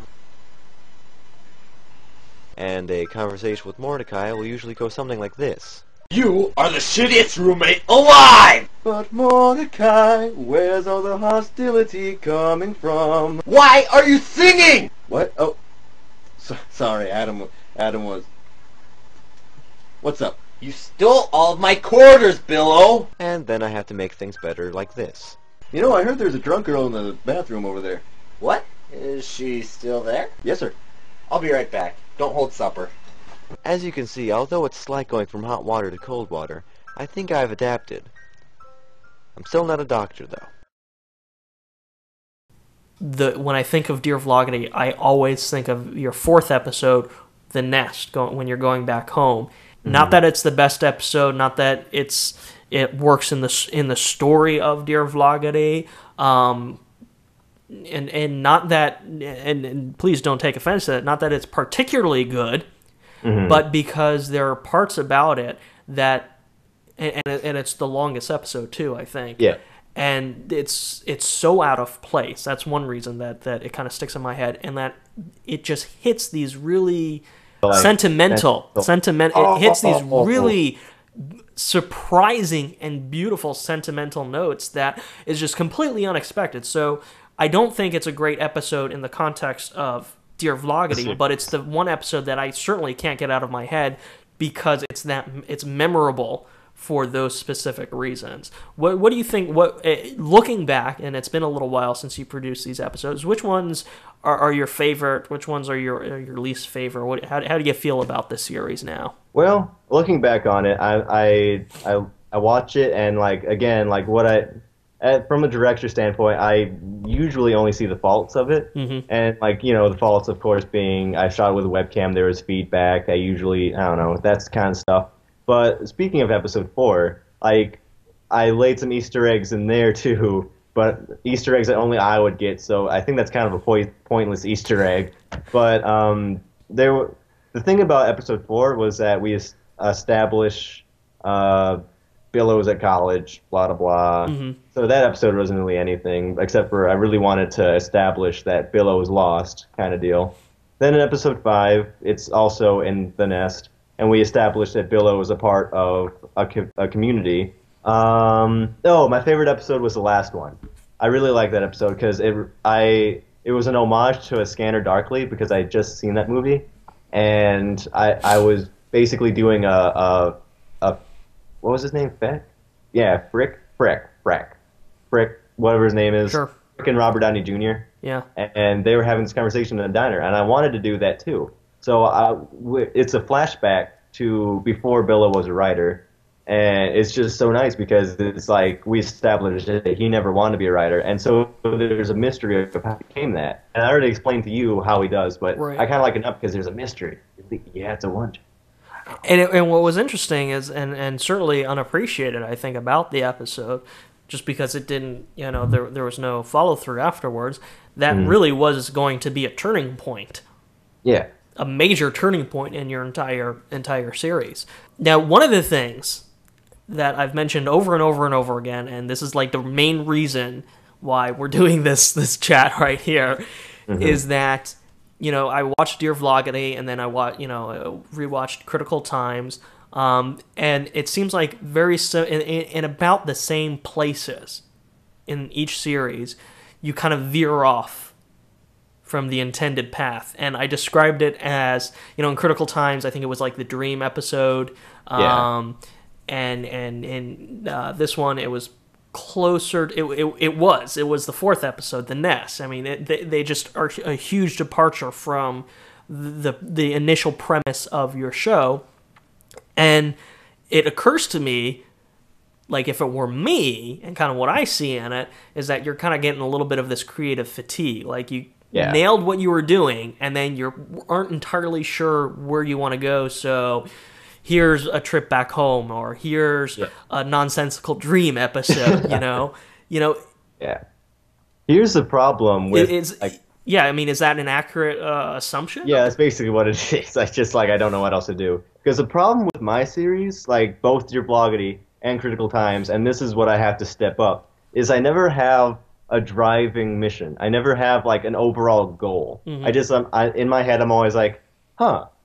And a conversation with Mordecai will usually go something like this.
You are the shittiest roommate alive!
But Mordecai, where's all the hostility coming from?
Why are you singing?
What? Oh, so Sorry, Adam was... What's up? You stole all of my quarters, Billo!
And then I have to make things better like this.
You know, I heard there's a drunk girl in the bathroom over there.
What? Is she still there?
Yes, sir.
I'll be right back. Don't hold supper.
As you can see, although it's like going from hot water to cold water, I think I've adapted. I'm still not a doctor, though.
When I think of Dear Vloggity, I always think of your 4th episode, The Nest, when you're going back home. Not that it's the best episode, not that it works in the story of Dear Vloggity, and not that, and please don't take offense to that, not that it's particularly good, but because there are parts about it that, and it's the longest episode too, I think.
Yeah.
And it's so out of place. That's one reason that it kind of sticks in my head, and that it just hits these really sentimental. It hits these really surprising and beautiful sentimental notes that is just completely unexpected. So I don't think it's a great episode in the context of Dear Vloggity, but it's the one episode that I certainly can't get out of my head because it's memorable for those specific reasons. What do you think, looking back, and it's been a little while since you produced these episodes, which ones are your favorite, which ones are your least favorite? How do you feel about this series now?
Well, looking back on it, I watch it, and from a director standpoint, I usually only see the faults of it, and the faults, of course, being I shot with a webcam, there was feedback, I don't know, that's the kind of stuff. But speaking of episode 4, I laid some Easter eggs in there too, but Easter eggs that only I would get, so I think that's kind of a pointless Easter egg. But the thing about episode 4 was that we established Billo was at college, blah, blah, blah. So that episode wasn't really anything, except for I really wanted to establish that Billo was lost, kind of deal. Then in episode 5, it's also in the nest, and we established that Billo was a part of a community. My favorite episode was the last one. I really like that episode because it was an homage to A Scanner Darkly because I had just seen that movie, and I was basically doing a what was his name? Frick, whatever his name is.
Sure.
Frick and Robert Downey Jr.
Yeah.
And they were having this conversation in a diner, and I wanted to do that too. So it's a flashback to before Billo was a writer, and it's just so nice because it's like we established that he never wanted to be a writer, and so there's a mystery of how he became that. And I already explained to you how he does, but I kind of like it up because there's a mystery. Yeah, it's a wonder.
And what was interesting is, and certainly unappreciated, I think, about the episode, just because it didn't, there was no follow-through afterwards, that really was going to be a turning point.
Yeah.
A major turning point in your entire series. Now, one of the things that I've mentioned over and over and over again, and this is like the main reason why we're doing this chat right here, is that I watched Dear Vloggity, and then I rewatched Critical Times, and it seems like in about the same places in each series, you kind of veer off from the intended path. And I described it as, in Critical Times, I think it was like the Dream episode. And in this one, it was closer. It was the 4th episode, The Nest. I mean, they just are a huge departure from the initial premise of your show. And it occurs to me, like, if it were me, and kind of what I see in it, is that you're kind of getting a little bit of this creative fatigue. Like, you nailed what you were doing, and then you aren't entirely sure where you want to go, so here's a trip back home, or here's a nonsensical dream episode,
Yeah. Here's the problem with...
is that an accurate assumption?
Yeah, that's basically what it is. I don't know what else to do. Because the problem with my series, like both Dear Vloggity and Critical Times, and this is what I have to step up, is I never have a driving mission. I never have like an overall goal. In my head, I'm always like,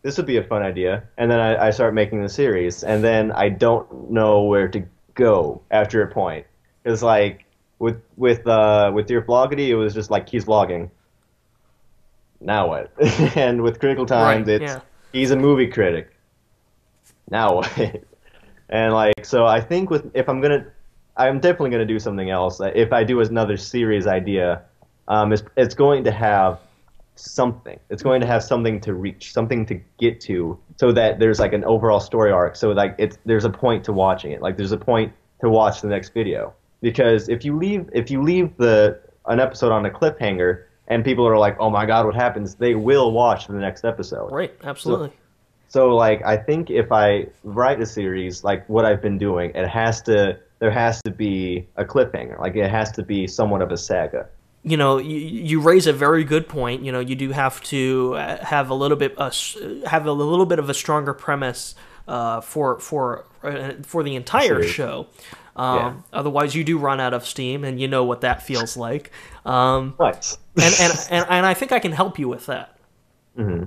this would be a fun idea, and then I start making the series, and then I don't know where to go after a point. Because like with Dear Vloggity, it was just like he's vlogging. now what? And with Critical Times, he's a movie critic. Now what? And like, so I think I'm definitely gonna do something else. If I do another series idea, it's going to have something. It's going to have something to reach, something to get to, so that there's like an overall story arc. So like there's a point to watching it. Like there's a point to watch the next video. Because if you leave an episode on a cliffhanger and people are like, oh my god, what happens? They will watch the next episode.
Right, absolutely.
So like, I think if I write a series like what I've been doing, there has to be a cliffhanger. Like it has to be somewhat of a saga.
You know, you raise a very good point. You know, you do have to have a little bit of a stronger premise for the entire show. Otherwise, you do run out of steam, and you know what that feels like.
Nice.
and I think I can help you with that.
Mm-hmm.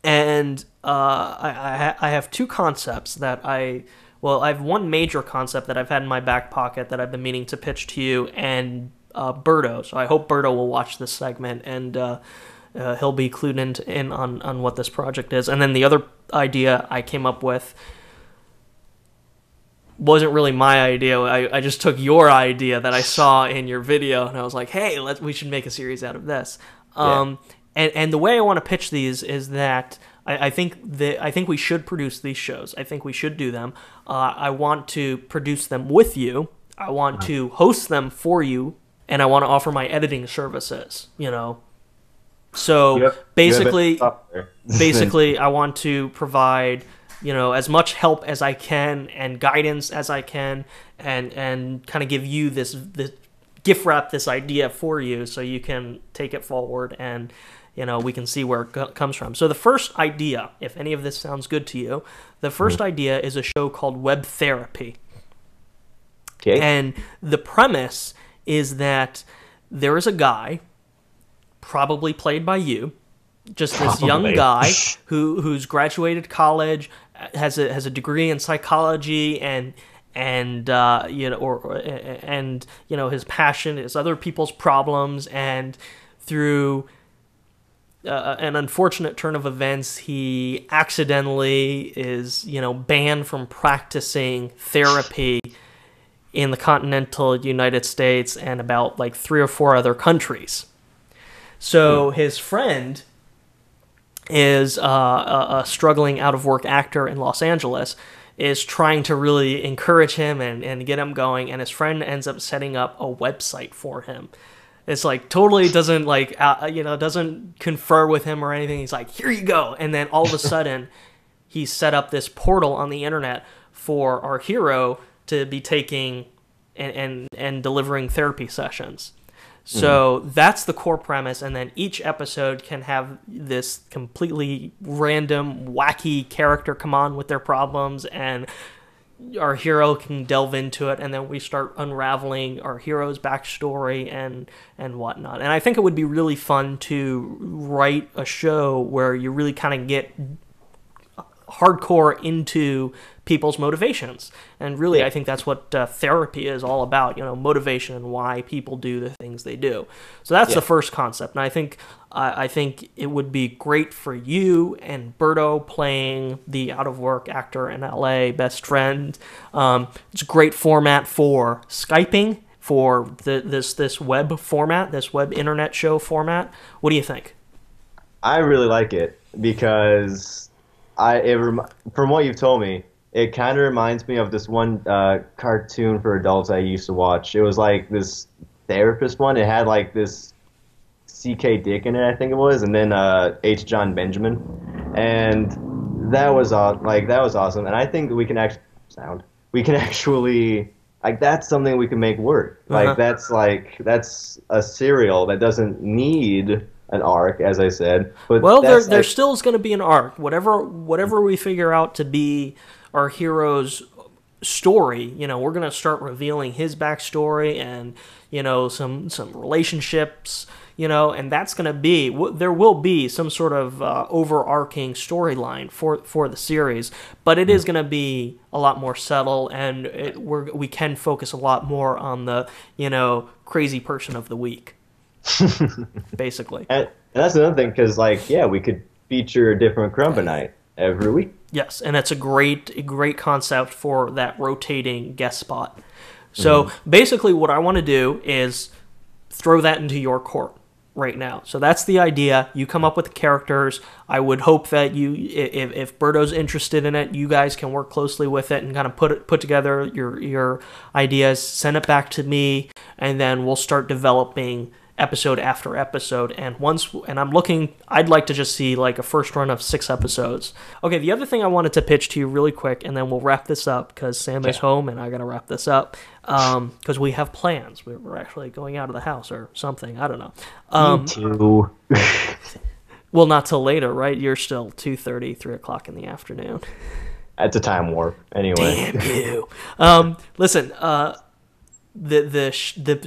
And I have two concepts that I have one major concept that I've had in my back pocket that I've been meaning to pitch to you and Berto. So I hope Berto will watch this segment and he'll be clued in on what this project is. And then the other idea I came up with wasn't really my idea. I just took your idea that I saw in your video, and I was like, hey, we should make a series out of this. And the way I want to pitch these is that I think we should produce these shows. I think we should do them. I want to produce them with you. I want to host them for you, and I want to offer my editing services. You know, so basically, I want to provide, you know, as much help as I can and guidance as I can, and kind of give you this gift wrap this idea for you so you can take it forward and, you know, we can see where it comes from. So the first idea, if any of this sounds good to you, the first idea is a show called Web Therapy.
Okay.
And the premise is that there is a guy, probably played by you, just this young guy who's graduated college, has a degree in psychology, and you know, his passion is other people's problems, and through an unfortunate turn of events, he accidentally is, you know, banned from practicing therapy in the continental United States and about like 3 or 4 other countries. So his friend is a struggling out-of-work actor in Los Angeles, is trying to really encourage him and get him going, and his friend ends up setting up a website for him. It's like totally doesn't like doesn't confer with him or anything. He's like, here you go, and then all of a sudden he set up this portal on the internet for our hero to be taking and delivering therapy sessions. So that's the core premise, and then each episode can have this completely random, wacky character come on with their problems, and our hero can delve into it, and then we start unraveling our hero's backstory and whatnot. And I think it would be really fun to write a show where you really kind of get hardcore into people's motivations, and really I think that's what therapy is all about, you know, motivation and why people do the things they do. So that's the first concept, and I think it would be great for you and Berto playing the out-of-work actor in LA, best friend. It's a great format for Skyping, for this web format, this web internet show format. What do you think?
I really like it because from what you've told me, it kind of reminds me of this one cartoon for adults I used to watch. It was like this therapist one. It had like this C.K. Dick in it, I think it was, and then H. John Benjamin, and that was awesome. And I think we can actually like that's something we can make work. Like that's a serial that doesn't need an arc, as I said. But
well, there still is going to be an arc. Whatever we figure out to be our hero's story, you know, we're going to start revealing his backstory and, you know, some relationships, you know, and that's going to be, there will be some sort of overarching storyline for the series, but it is going to be a lot more subtle, and we can focus a lot more on the, you know, crazy person of the week. Basically.
And that's another thing, because, like, yeah, we could feature a different Krumbinite every week.
Yes, and it's a great concept for that rotating guest spot. So basically what I want to do is throw that into your court right now. So that's the idea. You come up with the characters. I would hope that if Berto's interested in it, you guys can work closely with it and kind of put together your ideas, send it back to me, and then we'll start developing episode after episode. And I'd like to just see like a first run of 6 episodes. Okay, the other thing I wanted to pitch to you really quick, and then we'll wrap this up because Sam is home and I gotta wrap this up because we have plans. We're actually going out of the house or something. I don't know.
Me too.
Well, not till later, right? You're still 2:30, 3 o'clock in the afternoon.
It's a time warp, anyway.
Damn you. Listen, the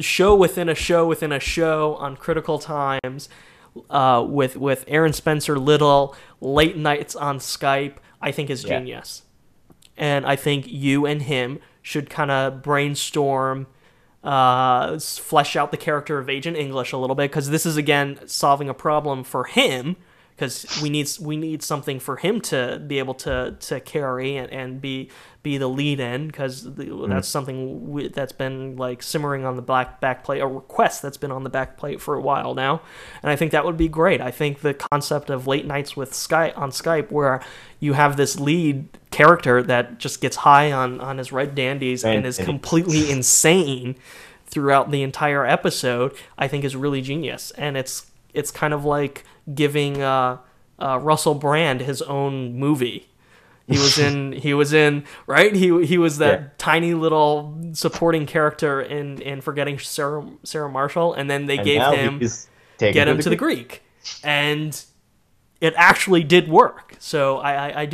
show within a show within a show on Critical Times with Aaron Spencer Little, late nights on Skype, I think is genius. And I think you and him should kind of brainstorm, flesh out the character of Agent English a little bit, because this is, again, solving a problem for him, because we need something for him to be able to carry and be the lead in, because that's something that's been like simmering on the back plate, a request that's been on the back plate for a while now, and I think that would be great. I think the concept of late nights with on Skype, where you have this lead character that just gets high on his red dandies and is completely insane throughout the entire episode, I think is really genius, and it's kind of like giving Russell Brand his own movie. He was in right. He was that tiny little supporting character in Forgetting Sarah Marshall, and then they gave him Get Him to the Greek, and it actually did work. So I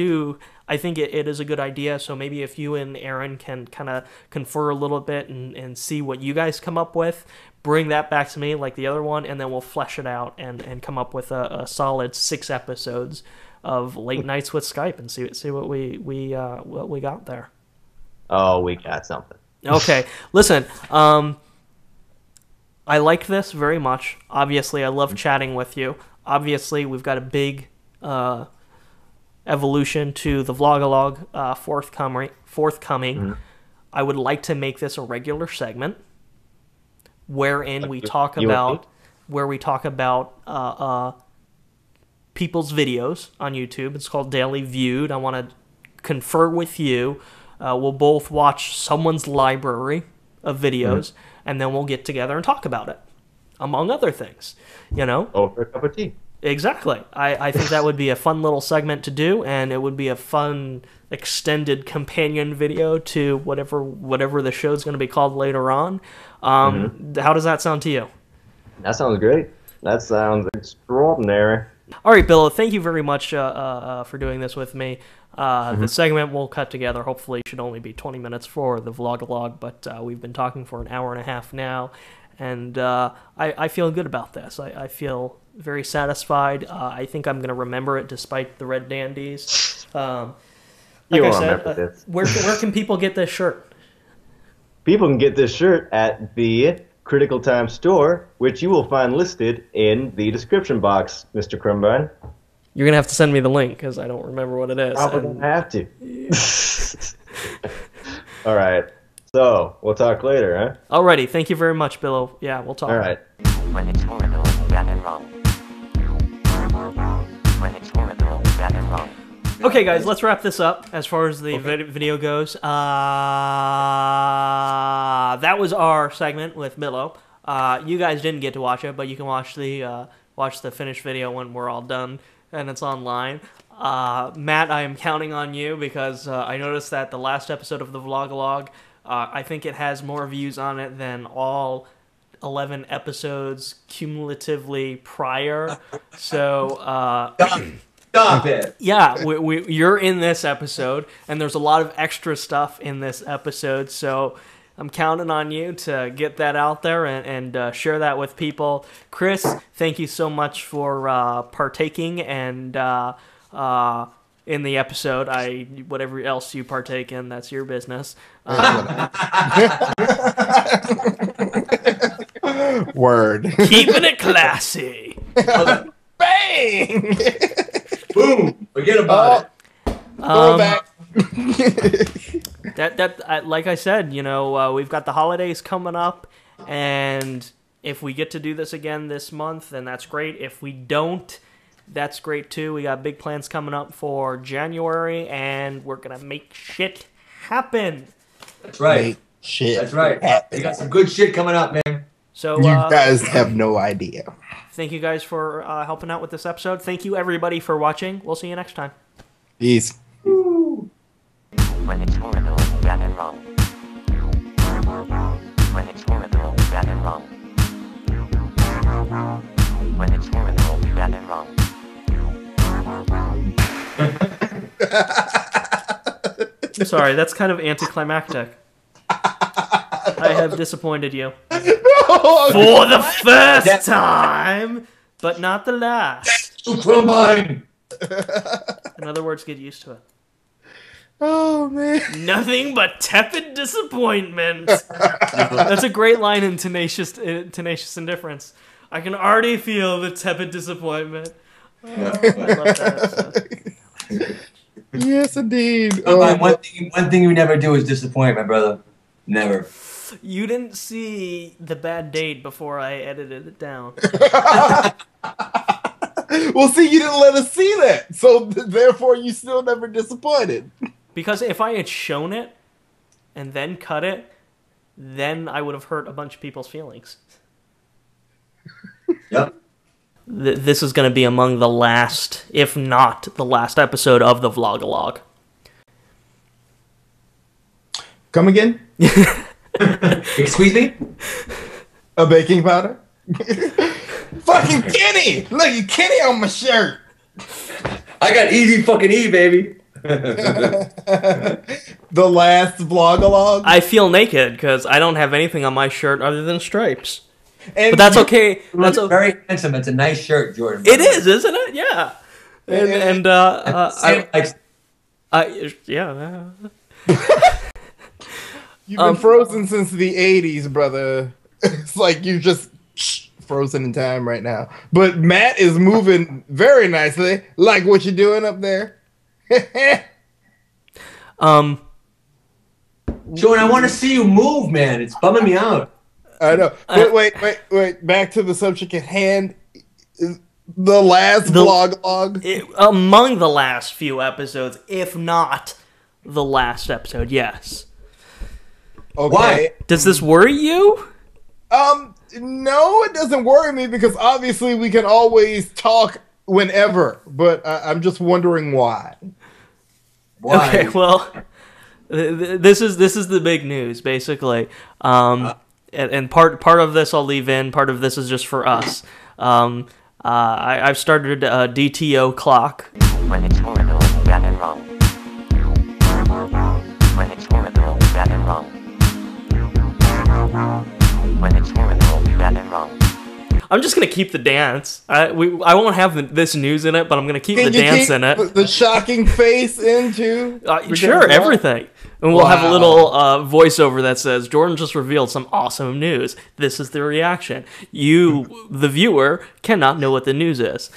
think it is a good idea. So maybe if you and Aaron can kind of confer a little bit and see what you guys come up with, bring that back to me like the other one, and then we'll flesh it out and come up with a solid 6 episodes of late nights with Skype and see what we got there.
Oh, we got something.
Okay, listen. I like this very much. Obviously, I love chatting with you. Obviously, we've got a big evolution to the Vlogalog forthcoming. I would like to make this a regular segment wherein we talk about people's videos on YouTube. It's called Daily Viewed. I want to confer with you. We'll both watch someone's library of videos, and then we'll get together and talk about it, among other things. You know?
Over a cup of tea.
Exactly. I think that would be a fun little segment to do, and it would be a fun extended companion video to whatever the show's going to be called later on. How does that sound to you?
That sounds great. That sounds extraordinary.
All right, Billo, thank you very much for doing this with me. The segment we'll cut together hopefully should only be 20 minutes for the Vlogalog, but we've been talking for an hour and a half now, and I feel good about this. I feel very satisfied. I think I'm going to remember it despite the red dandies. Like I said, where can people get this shirt?
People can get this shirt at the Critical Time store, which you will find listed in the description box, Mr. Krumbine.
You're going to have to send me the link, because I don't remember what it is.
Probably don't have to. All right. So, we'll talk later, huh?
Alrighty. Thank you very much, Billo. Yeah, we'll talk.
All right.
When it's horrible, bad and wrong. When it's horrible, bad and wrong.
Okay, guys, let's wrap this up as far as the video goes. That was our segment with Billo. You guys didn't get to watch it, but you can watch the finished video when we're all done and it's online. Matt, I am counting on you because I noticed that the last episode of the Vlogalog, I think it has more views on it than all 11 episodes cumulatively prior. So,
Stop it.
Yeah, you're in this episode, and there's a lot of extra stuff in this episode, so I'm counting on you to get that out there and share that with people. Chris, thank you so much for partaking and in the episode. Whatever else you partake in, that's your business.
Word.
Keeping it classy.
Bang!
Boom! Forget about it.
Throw back.
Like I said, you know, we've got the holidays coming up, and if we get to do this again this month, then that's great. If we don't, that's great too. We got big plans coming up for January, and we're gonna make shit happen.
That's right.
Make shit.
That's right. We got some good shit coming up, man.
So
You guys have no idea.
thank you guys for helping out with this episode. Thank you everybody for watching. We'll see you next time.
Peace.
When it's horrible, bad and wrong. When it's horrible, bad and wrong. When it's horrible, bad and wrong.
I'm sorry, that's kind of anticlimactic. I have disappointed you. For the first time, but not the last.
Krumbine.
In other words, get used to it.
Oh, man.
Nothing but tepid disappointment. That's a great line in Tenacious Indifference. I can already feel the tepid disappointment. Oh, I love that episode.
Yes, indeed.
One thing you never do is disappoint, my brother. Never.
You didn't see the bad date before I edited it down.
Well, see, you didn't let us see that, so therefore you still never disappointed.
Because if I had shown it and then cut it, then I would have hurt a bunch of people's feelings.
Yep.
This is going to be among the last, if not the last episode of the Vlogalog.
Come again?
Excuse me?
A baking powder? Fucking Kenny! Look, you Kenny on my shirt.
I got easy fucking E, baby.
The last Vlogalog?
I feel naked because I don't have anything on my shirt other than stripes.
And
but that's okay. That's
very handsome. It's a nice shirt, Jordan.
It is, isn't it? Yeah. Yeah.
You've been frozen since the 80s, brother. It's like you're just frozen in time right now. But Matt is moving very nicely. Like what you're doing up there.
Jordan, I want to see you move, man. It's bumming me out.
I know. Wait. Back to the subject at hand. The last Vlogalog?
Among the last few episodes, if not the last episode, yes.
Okay.
Why?
Does this worry you?
No, it doesn't worry me because obviously we can always talk whenever, but I'm just wondering why.
Why?
Okay, well, this is the big news, basically. And part of this I'll leave in. Part of this is just for us. I've started a DTO clock.
When it's horrible, bad and wrong. When it's horrible, bad and wrong. When it's horrible, bad and wrong.
I'm just gonna keep the dance. I won't have this news in it, but I'm gonna keep the dance in it.
The shocking face into
sure, everything. And we'll have a little voiceover that says, Jordan just revealed some awesome news. This is the reaction. You, the viewer, cannot know what the news is.